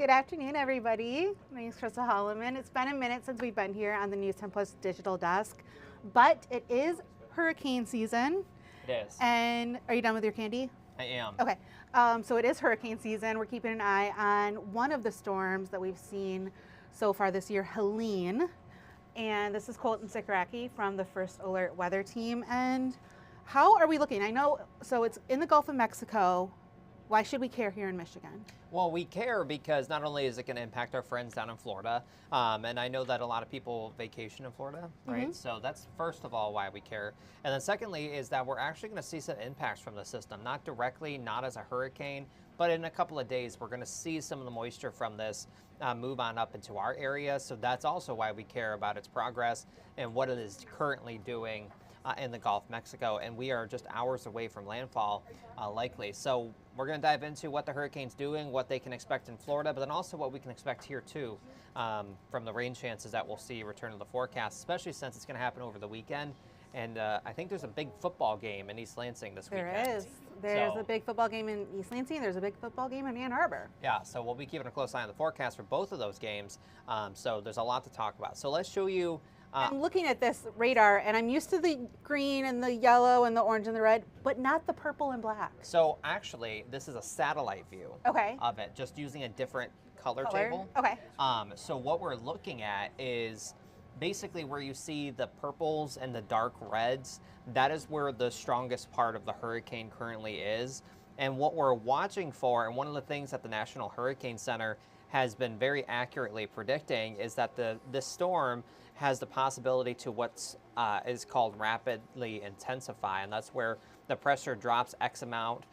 Good afternoon, everybody. My name is Crystal Holloman. It's been a minute since we've been here on the News 10 Plus digital desk, but it is hurricane season. It is. And are you done with your candy? I am. Okay. So it is hurricane season. We're keeping an eye on one of the storms that we've seen so far this year, Helene. And this is Colton Cichoracki from the First Alert Weather Team. And how are we looking? I know, so it's in the Gulf of Mexico. Why should we care here in Michigan? Well, we care because not only is it going to impact our friends down in Florida, and I know that a lot of people vacation in Florida, right? Mm-hmm. So that's first of all why we care. And then secondly is that we're actually going to see some impacts from the system, not directly, not as a hurricane, but in a couple of days, we're going to see some of the moisture from this move on up into our area. So that's also why we care about its progress and what it is currently doing in the Gulf of Mexico, and we are just hours away from landfall likely. So we're going to dive into what the hurricane's doing, what they can expect in Florida, but then also what we can expect here too from the rain chances that we'll see return to the forecast, especially since it's going to happen over the weekend. And I think there's a big football game in East Lansing this weekend. There is. There's a big football game in East Lansing. There's a big football game in Ann Arbor. Yeah, so we'll be keeping a close eye on the forecast for both of those games. So there's a lot to talk about. So let's show you. I'm looking at this radar, and I'm used to the green and the yellow and the orange and the red, but not the purple and black. So actually, this is a satellite view of it, just using a different color table. Okay. So what we're looking at is basically where you see the purples and the dark reds. That is where the strongest part of the hurricane currently is. And what we're watching for, and one of the things that the National Hurricane Center has been very accurately predicting, is that this storm has the possibility to what is called rapidly intensify, and that's where the pressure drops X amount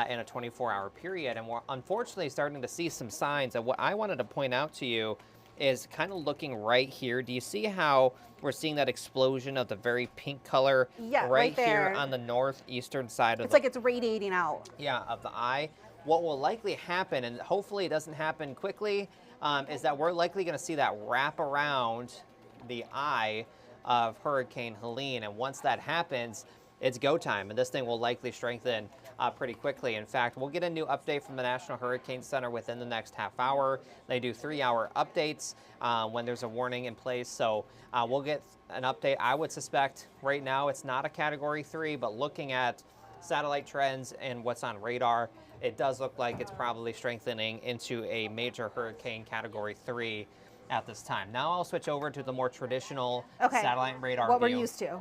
in a 24-hour period. And we're unfortunately starting to see some signs. And what I wanted to point out to you is kind of looking right here. Do you see how we're seeing that explosion of the very pink color right here on the northeastern side of it's like it's radiating out. Yeah, of the eye. What will likely happen, and hopefully it doesn't happen quickly, is that we're likely going to see that wrap around the eye of Hurricane Helene. And once that happens, it's go time, and this thing will likely strengthen pretty quickly. In fact, we'll get a new update from the National Hurricane Center within the next half hour. They do 3-hour updates when there's a warning in place. So we'll get an update. I would suspect right now it's not a Category 3, but looking at satellite trends and what's on radar, it does look like it's probably strengthening into a major hurricane Category 3 at this time. Now I'll switch over to the more traditional satellite radar what view. we're used to.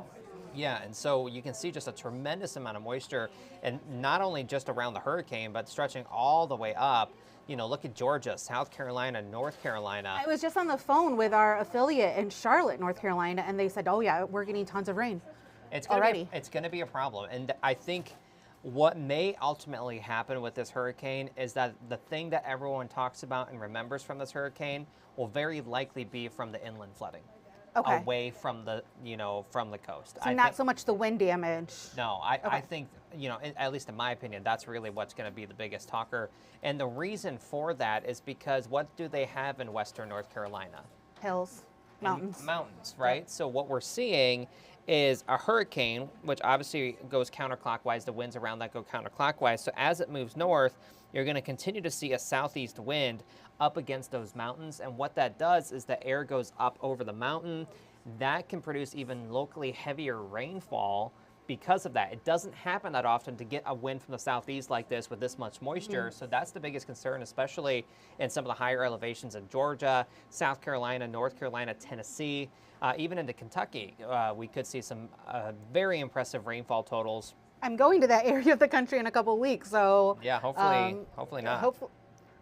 Yeah, and so you can see just a tremendous amount of moisture, and not only just around the hurricane, but stretching all the way up. You know, look at Georgia, South Carolina, North Carolina. I was just on the phone with our affiliate in Charlotte, North Carolina, and they said, oh yeah, we're getting tons of rain already. It's going to be a problem, and I think what may ultimately happen with this hurricane is that the thing that everyone talks about and remembers from this hurricane will very likely be from the inland flooding. Away from the, from the coast. So not so much the wind damage. No, I think, at least in my opinion, that's really what's going to be the biggest talker. And the reason for that is because what do they have in western North Carolina? Hills, mountains. Mountains, right? Yep. So what we're seeing is a hurricane, which obviously goes counterclockwise. The winds around that go counterclockwise. So as it moves north, you're going to continue to see a southeast wind up against those mountains. And what that does is the air goes up over the mountain. That can produce even locally heavier rainfall because of that. It doesn't happen that often to get a wind from the southeast like this with this much moisture. So that's the biggest concern, especially in some of the higher elevations in Georgia, South Carolina, North Carolina, Tennessee, even into Kentucky. We could see some very impressive rainfall totals. I'm going to that area of the country in a couple of weeks, so yeah, hopefully not.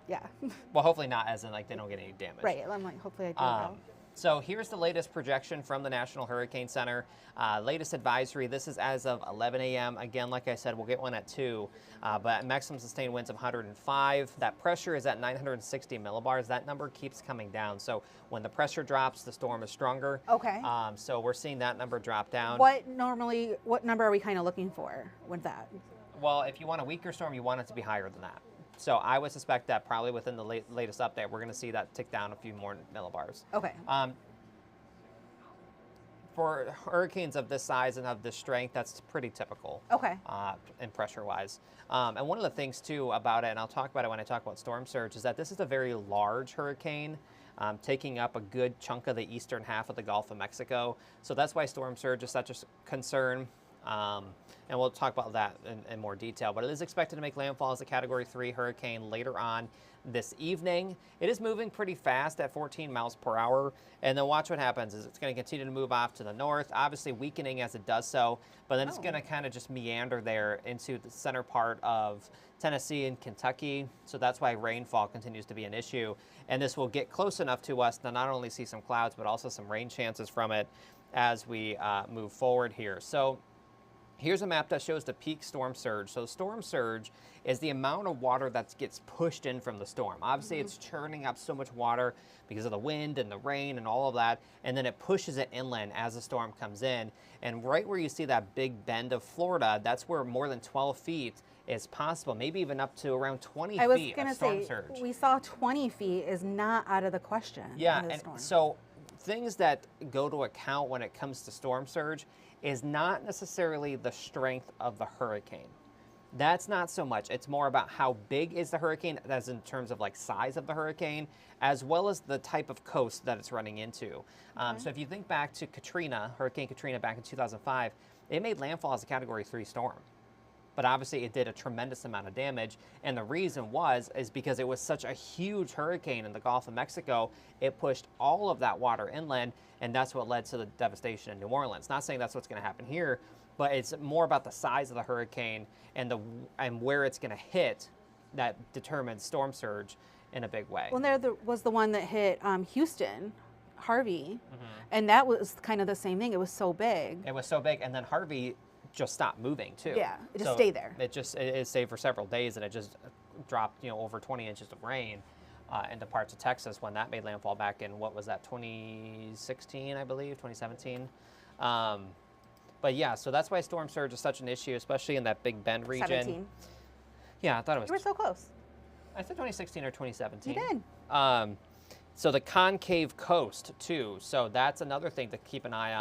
Yeah. Well, hopefully not, as in like they don't get any damage. Right. I'm like, hopefully I do well. So here's the latest projection from the National Hurricane Center. Latest advisory. This is as of 11 a.m. Again, like I said, we'll get one at 2. But maximum sustained winds of 105. That pressure is at 960 millibars. That number keeps coming down. So when the pressure drops, the storm is stronger. Okay. So we're seeing that number drop down. What number are we kind of looking for with that? Well, if you want a weaker storm, you want it to be higher than that. So I would suspect that probably within the latest update, we're going to see that tick down a few more millibars. Okay. for hurricanes of this size and of this strength, that's pretty typical. Okay. And pressure-wise. And one of the things, too, about it, and I'll talk about it when I talk about storm surge, is that this is a very large hurricane, taking up a good chunk of the eastern half of the Gulf of Mexico. So that's why storm surge is such a concern. And we'll talk about that in more detail. But it is expected to make landfall as a Category 3 hurricane later on this evening. It is moving pretty fast at 14 miles per hour. And then watch what happens is it's going to continue to move off to the north, obviously weakening as it does so. But then it's going to kind of just meander there into the center part of Tennessee and Kentucky. So that's why rainfall continues to be an issue. And this will get close enough to us to not only see some clouds, but also some rain chances from it as we move forward here. So here's a map that shows the peak storm surge. So storm surge is the amount of water that gets pushed in from the storm. Obviously, it's churning up so much water because of the wind and the rain and all of that, and then it pushes it inland as the storm comes in. And right where you see that big bend of Florida, that's where more than 12 feet is possible, maybe even up to around 20 feet of storm surge. We saw 20 feet is not out of the question. Yeah, and so things that go to account when it comes to storm surge is not necessarily the strength of the hurricane. That's not so much. It's more about how big is the hurricane, as in terms of like size of the hurricane, as well as the type of coast that it's running into. So if you think back to Katrina, Hurricane Katrina back in 2005, it made landfall as a Category 3 storm. But obviously it did a tremendous amount of damage. And the reason is because it was such a huge hurricane in the Gulf of Mexico, it pushed all of that water inland, and that's what led to the devastation in New Orleans. Not saying that's what's going to happen here, but it's more about the size of the hurricane and where it's going to hit that determines storm surge in a big way. Well, there was the one that hit Houston, Harvey, and that was kind of the same thing. It was so big. It was so big, and then Harvey just stopped moving too. Yeah, it just stayed there. It stayed for several days, and it just dropped, over 20 inches of rain into parts of Texas when that made landfall back in, what was that, 2016, I believe, 2017. But yeah, so that's why storm surge is such an issue, especially in that Big Bend region. 17. Yeah, I thought it was. You were so close. I said 2016 or 2017. You did. So the concave coast too. So that's another thing to keep an eye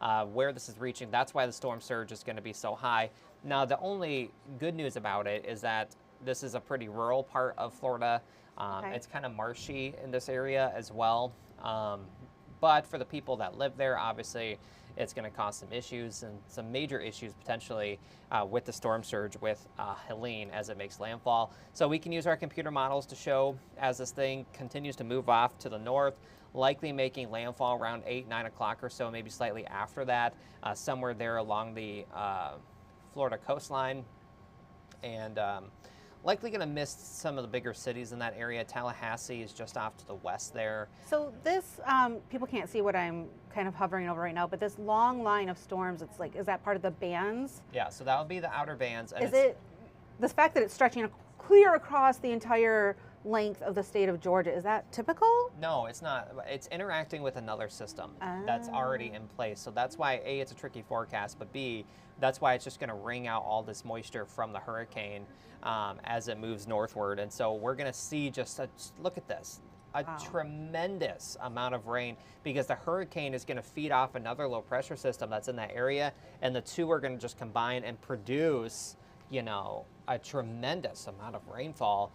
on where this is reaching. That's why the storm surge is going to be so high. Now, the only good news about it is that this is a pretty rural part of Florida. It's kind of marshy in this area as well. But for the people that live there, obviously, it's going to cause some issues and some major issues potentially with the storm surge with Helene as it makes landfall. So we can use our computer models to show as this thing continues to move off to the north, likely making landfall around 8, 9 o'clock or so, maybe slightly after that, somewhere there along the Florida coastline. And likely going to miss some of the bigger cities in that area. Tallahassee is just off to the west there. So this, people can't see what I'm kind of hovering over right now, but this long line of storms, it's like, is that part of the bands? Yeah, so that would be the outer bands. And is it the fact that it's stretching clear across the entire length of the state of Georgia, is that typical? No, it's not. It's interacting with another system that's already in place. So that's why, A, it's a tricky forecast, but B, that's why it's just going to wring out all this moisture from the hurricane as it moves northward. And so we're going to see look at this, a tremendous amount of rain, because the hurricane is going to feed off another low pressure system that's in that area, and the two are going to just combine and produce a tremendous amount of rainfall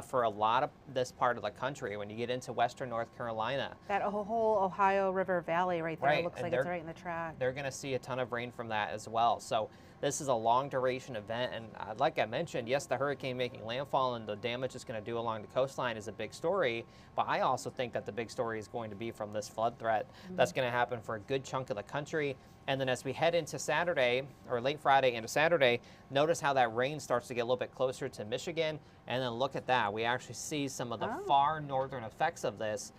for a lot of this part of the country. When you get into western North Carolina, that whole Ohio River Valley right there, looks like it's right in the track. They're going to see a ton of rain from that as well. So this is a long duration event, and like I mentioned, yes, the hurricane making landfall and the damage it's going to do along the coastline is a big story, but I also think that the big story is going to be from this flood threat that's going to happen for a good chunk of the country. And then as we head into Saturday, or late Friday into Saturday, notice how that rain starts to get a little bit closer to Michigan. And then look at that. We actually see some of the far northern effects of this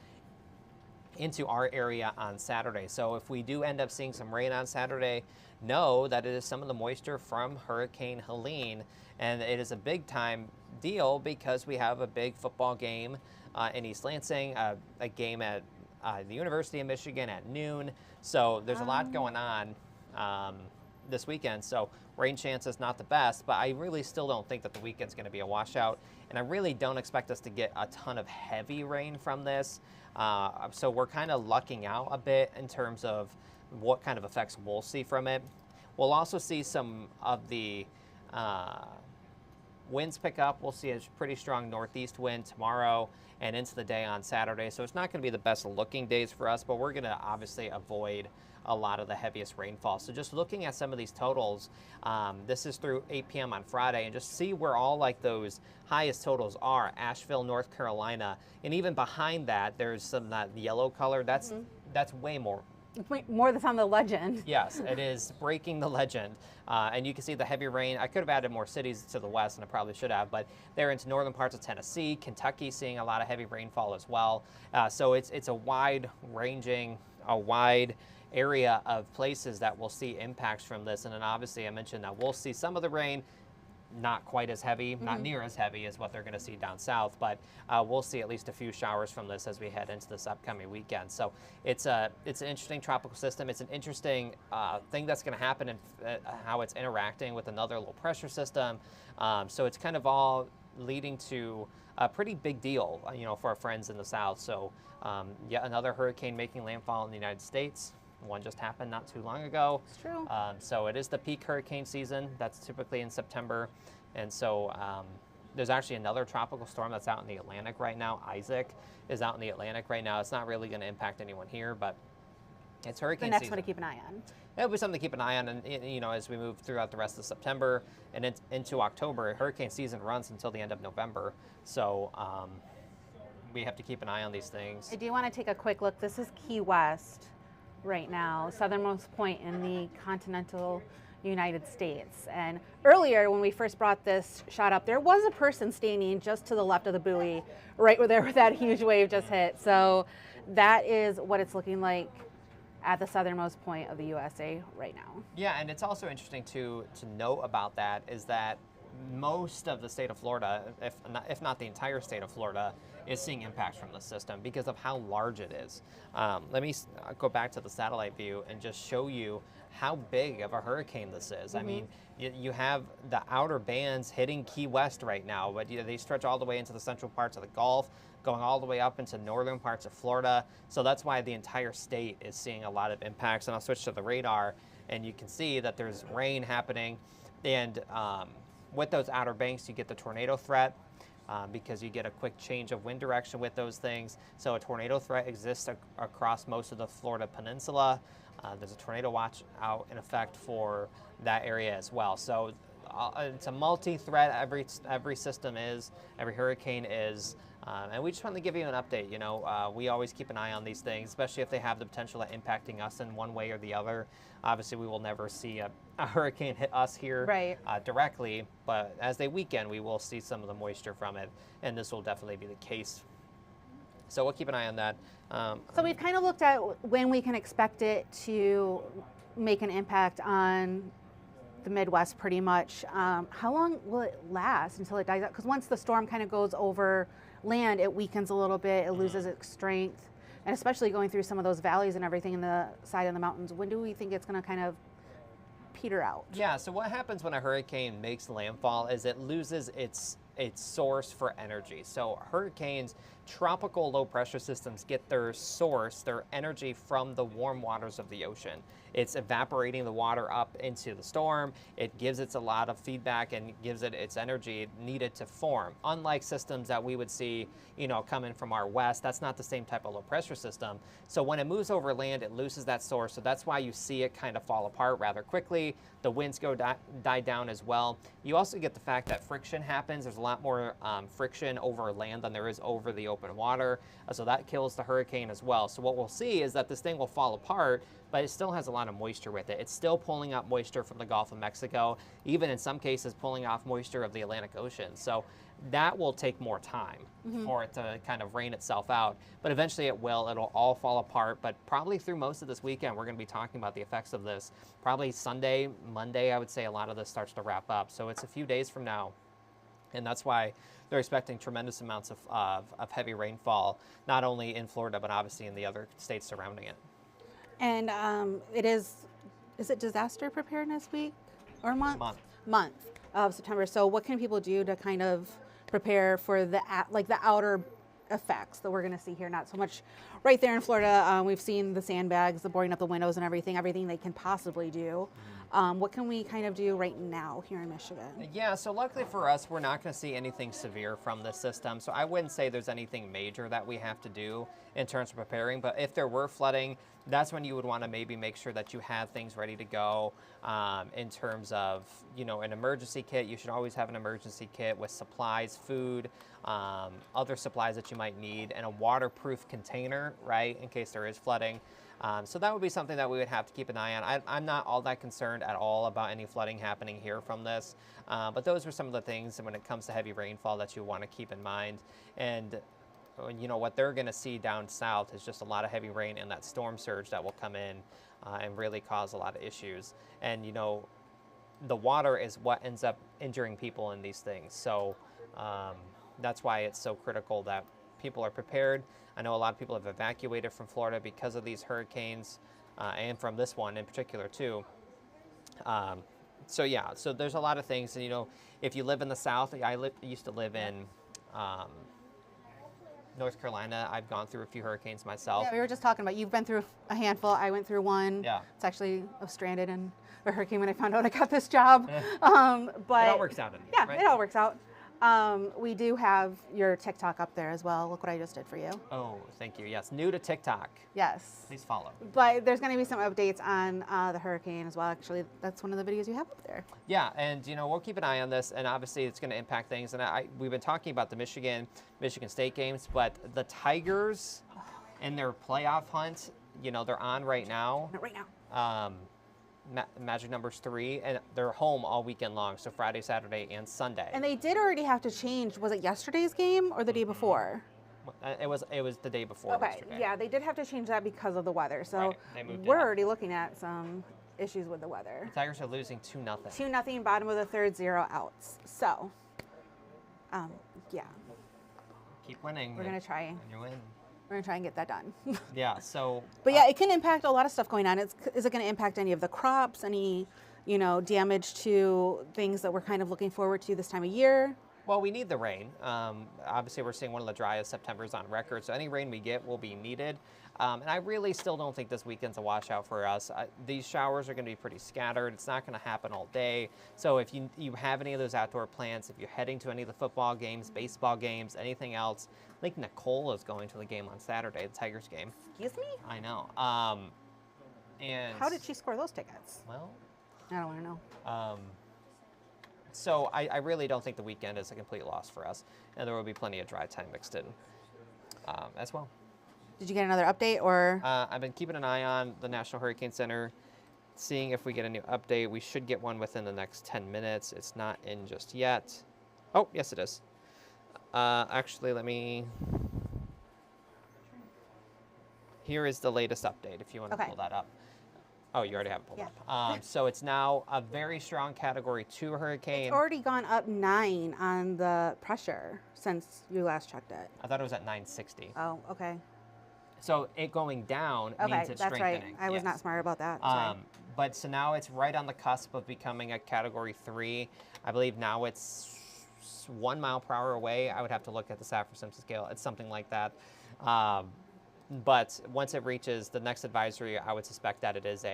into our area on Saturday. So if we do end up seeing some rain on Saturday, know that it is some of the moisture from Hurricane Helene. And it is a big time deal because we have a big football game in East Lansing, a game at the University of Michigan at noon. So there's a lot going on this weekend. So rain chance is not the best, but I really still don't think that the weekend's going to be a washout. And I really don't expect us to get a ton of heavy rain from this. So we're kind of lucking out a bit in terms of what kind of effects we'll see from it. We'll also see some of the winds pick up. We'll see a pretty strong northeast wind tomorrow and into the day on Saturday. So it's not going to be the best looking days for us, but we're going to obviously avoid a lot of the heaviest rainfall. So just looking at some of these totals, this is through 8 p.m. on Friday, and just see where all like those highest totals are. Asheville, North Carolina, and even behind that, there's some that yellow color. That's way more. More that's on the legend. Yes, it is breaking the legend. And you can see the heavy rain. I could have added more cities to the west, and I probably should have, but they're into northern parts of Tennessee, Kentucky, seeing a lot of heavy rainfall as well. So it's a wide area of places that will see impacts from this. And then obviously I mentioned that we'll see some of the rain, not quite as heavy, not near as heavy as what they're going to see down south, but we'll see at least a few showers from this as we head into this upcoming weekend. So it's an interesting tropical system. It's an interesting thing that's going to happen in how it's interacting with another low pressure system. So it's kind of all leading to a pretty big deal, for our friends in the south. So yet another hurricane making landfall in the United States. One just happened not too long ago. It's true. So it is the peak hurricane season. That's typically in September. And so there's actually another tropical storm that's out in the Atlantic right now. Isaac is out in the Atlantic right now. It's not really going to impact anyone here, but it's hurricane season. The next one to keep an eye on. It'll be something to keep an eye on, and as we move throughout the rest of September and into October. Hurricane season runs until the end of November. So we have to keep an eye on these things. I do want to take a quick look. This is Key West right now, southernmost point in the continental United States. And earlier when we first brought this shot up, there was a person standing just to the left of the buoy, right where that huge wave just hit. So that is what it's looking like at the southernmost point of the USA right now. Yeah, and it's also interesting to note about that is that most of the state of Florida, if not the entire state of Florida, is seeing impacts from the system because of how large it is. Let me go back to the satellite view and just show you how big of a hurricane this is. I mean, you have the outer bands hitting Key West right now, but they stretch all the way into the central parts of the Gulf, going all the way up into northern parts of Florida. So that's why the entire state is seeing a lot of impacts. And I'll switch to the radar, and you can see that there's rain happening. And with those outer banks, you get the tornado threat because you get a quick change of wind direction with those things. So a tornado threat exists across most of the Florida peninsula. There's a tornado watch out in effect for that area as well. So it's a multi-threat. Every system is, every hurricane is. And we just wanted to give you an update. We always keep an eye on these things, especially if they have the potential of impacting us in one way or the other. Obviously, we will never see a hurricane hit us here directly, but as they weaken, we will see some of the moisture from it, and this will definitely be the case. So we'll keep an eye on that. So we've kind of looked at when we can expect it to make an impact on the Midwest pretty much. How long will it last until it dies out? Because once the storm kind of goes over land, it weakens a little bit, it loses its strength, and especially going through some of those valleys and everything in the side of the mountains. When do we think it's going to kind of peter out? Yeah, so what happens when a hurricane makes landfall is it loses its source for energy. So hurricanes, tropical low pressure systems get their source, their energy from the warm waters of the ocean. It's evaporating the water up into the storm. It gives it a lot of feedback and gives it its energy needed to form. Unlike systems that we would see, coming from our west, that's not the same type of low pressure system. So when it moves over land, it loses that source. So that's why you see it kind of fall apart rather quickly. The winds die down as well. You also get the fact that friction happens. There's a lot more friction over land than there is over the open water. So that kills the hurricane as well. So what we'll see is that this thing will fall apart, but it still has a lot of moisture with it. It's still pulling up moisture from the Gulf of Mexico, even in some cases pulling off moisture of the Atlantic Ocean. So that will take more time for it to kind of rain itself out, but eventually it will. It'll all fall apart, but probably through most of this weekend, we're going to be talking about the effects of this. Probably Sunday, Monday, I would say a lot of this starts to wrap up. So it's a few days from now. And that's why they're expecting tremendous amounts of heavy rainfall, not only in Florida, but obviously in the other states surrounding it. And is it disaster preparedness week or month? Month of September. So what can people do to kind of prepare for the outer effects that we're going to see here. Not so much right there in Florida. We've seen the sandbags, the boarding up the windows and everything they can possibly do. What can we kind of do right now here in Michigan? Yeah, so luckily for us, we're not going to see anything severe from this system. So I wouldn't say there's anything major that we have to do in terms of preparing. But if there were flooding, that's when you would want to maybe make sure that you have things ready to go in terms of, you know, an emergency kit. You should always have an emergency kit with supplies, food, other supplies that you might need, and a waterproof container, right, in case there is flooding. So that would be something that we would have to keep an eye on. I'm not all that concerned at all about any flooding happening here from this, but those are some of the things when it comes to heavy rainfall that you want to keep in mind. And you know, what they're going to see down south is just a lot of heavy rain and that storm surge that will come in and really cause a lot of issues. And, you know, the water is what ends up injuring people in these things. So that's why it's so critical that people are prepared. I know a lot of people have evacuated from Florida because of these hurricanes and from this one in particular too. So yeah, so there's a lot of things. And, you know, if you live in the South, I used to live in North Carolina. I've gone through a few hurricanes myself. Yeah, we were just talking about, you've been through a handful. I went through one. Yeah. It's actually, I was stranded in a hurricane when I found out I got this job. But it all works out in the end, yeah, right? it all works out. We do have your TikTok up there as well. Look what I just did for you. Oh, thank you. Yes, new to TikTok. Yes. Please follow. But there's going to be some updates on the hurricane as well. Actually, that's one of the videos you have up there. Yeah, and you know, we'll keep an eye on this, and obviously it's going to impact things. And we've been talking about the Michigan State games, but the Tigers and their playoff hunt, you know, they're on right now. Right now. Magic numbers 3, and they're home all weekend long, so Friday, Saturday, and Sunday. And they did already have to change. Was it yesterday's game or the day before? It was the day before. Okay, yesterday. yeah, they did have to change that because of the weather. So Right, they moved it we're up. already looking at some issues with the weather. The Tigers are losing 2-0. 2-0, bottom of the third, 0 outs. So, yeah, Keep winning. we're gonna try. And you win. We're gonna try and get that done. Yeah. So. But yeah, it can impact a lot of stuff going on. Is it going to impact any of the crops? Any, you know, damage to things that we're kind of looking forward to this time of year? Well, we need the rain. Obviously, we're seeing one of the driest Septembers on record, so any rain we get will be needed. And I really still don't think this weekend's a washout for us. These showers are going to be pretty scattered. It's not going to happen all day. So if you have any of those outdoor plans, if you're heading to any of the football games, baseball games, anything else, I think Nicole is going to the game on Saturday, the Tigers game. Excuse me? I know. And How did she score those tickets? Well, I don't want to know. so I really don't think the weekend is a complete loss for us, and there will be plenty of drive time mixed in as well. Did you get another update or? I've been keeping an eye on the National Hurricane Center, seeing if we get a new update. We should get one within the next 10 minutes. It's not in just yet. Oh, yes, it is. Actually, here is the latest update if you want to pull that up. Oh, you already have it pulled up. So it's now a very strong Category 2 hurricane. It's already gone up 9 on the pressure since you last checked it. I thought it was at 960. Oh, okay. So it going down means it's that's strengthening. right. I was not smart about that. But so now it's right on the cusp of becoming a Category 3. I believe now it's 1 mile per hour away. I would have to look at the Saffir-Simpson scale. It's something like that. But once it reaches the next advisory, I would suspect that it is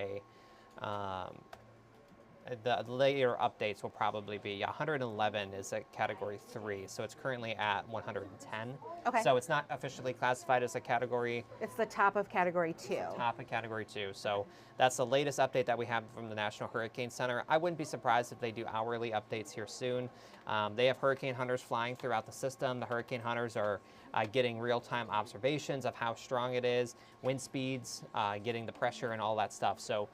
the later updates will probably be 111 is a Category 3, so it's currently at 110. Okay. So it's not officially classified as a category. It's the top of Category 2. Top of Category 2. So that's the latest update that we have from the National Hurricane Center. I wouldn't be surprised if they do hourly updates here soon. They have hurricane hunters flying throughout the system. The hurricane hunters are getting real-time observations of how strong it is, wind speeds, getting the pressure and all that stuff. So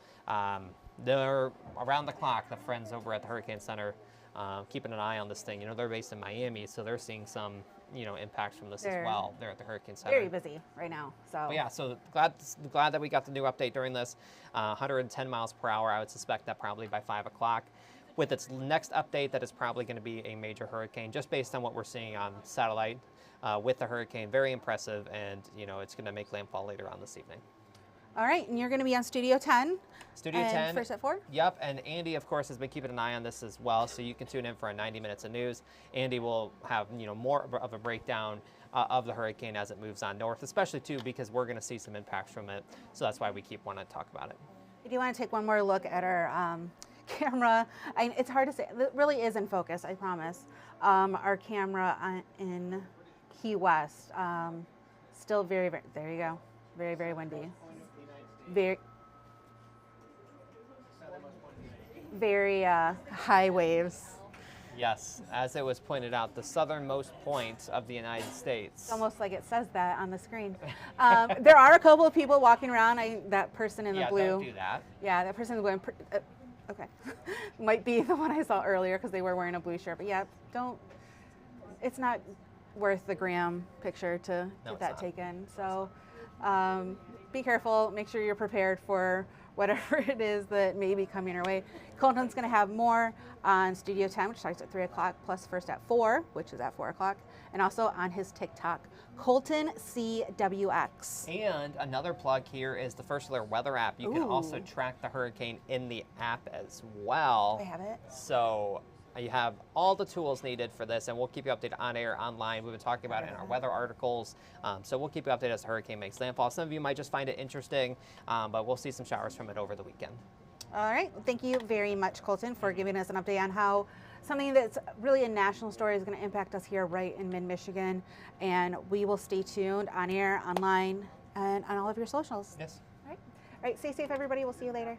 they're around the clock, the friends over at the Hurricane Center, keeping an eye on this thing. You know, they're based in Miami, so they're seeing some, you know, impacts from this as well. They're at the Hurricane Center. Very busy right now. So but yeah, so glad that we got the new update during this. 110 miles per hour. I would suspect that probably by 5 o'clock. With its next update, that is probably going to be a major hurricane, just based on what we're seeing on satellite with the hurricane. Very impressive, and you know, it's going to make landfall later on this evening. All right, and you're going to be on Studio 10. Studio and 10. First at 4? Yep, and Andy, of course, has been keeping an eye on this as well, so you can tune in for 90 minutes of news. Andy will have, you know, more of a breakdown of the hurricane as it moves on north, especially too because we're going to see some impacts from it. So that's why we keep wanting to talk about it. I do want to take one more look at our camera. It's hard to say. It really is in focus, I promise. Our camera in Key West, still very, very, there you go. Very, very windy. Very high waves. Yes, as it was pointed out, the southernmost point of the United States. It's almost like it says that on the screen. There are a couple of people walking around. That person in the blue. Yeah, don't do that. Yeah, that person in the blue. Okay, might be the one I saw earlier because they were wearing a blue shirt. But yeah, don't. It's not worth the gram picture to get that taken. So be careful. Make sure you're prepared for whatever it is that may be coming our way. Colton's going to have more on Studio 10, which starts at 3 o'clock, plus First at 4, which is at 4 o'clock, and also on his TikTok, Colton CWX. And another plug here is the First Alert weather app. You can also track the hurricane in the app as well. I have it. So you have all the tools needed for this, and we'll keep you updated on air, online. We've been talking about it in our weather articles, so we'll keep you updated as the hurricane makes landfall. Some of you might just find it interesting, but we'll see some showers from it over the weekend. All right. Thank you very much, Colton, for giving us an update on how something that's really a national story is going to impact us here right in mid-Michigan, and we will stay tuned on air, online, and on all of your socials. Yes. All right. Stay safe, everybody. We'll see you later.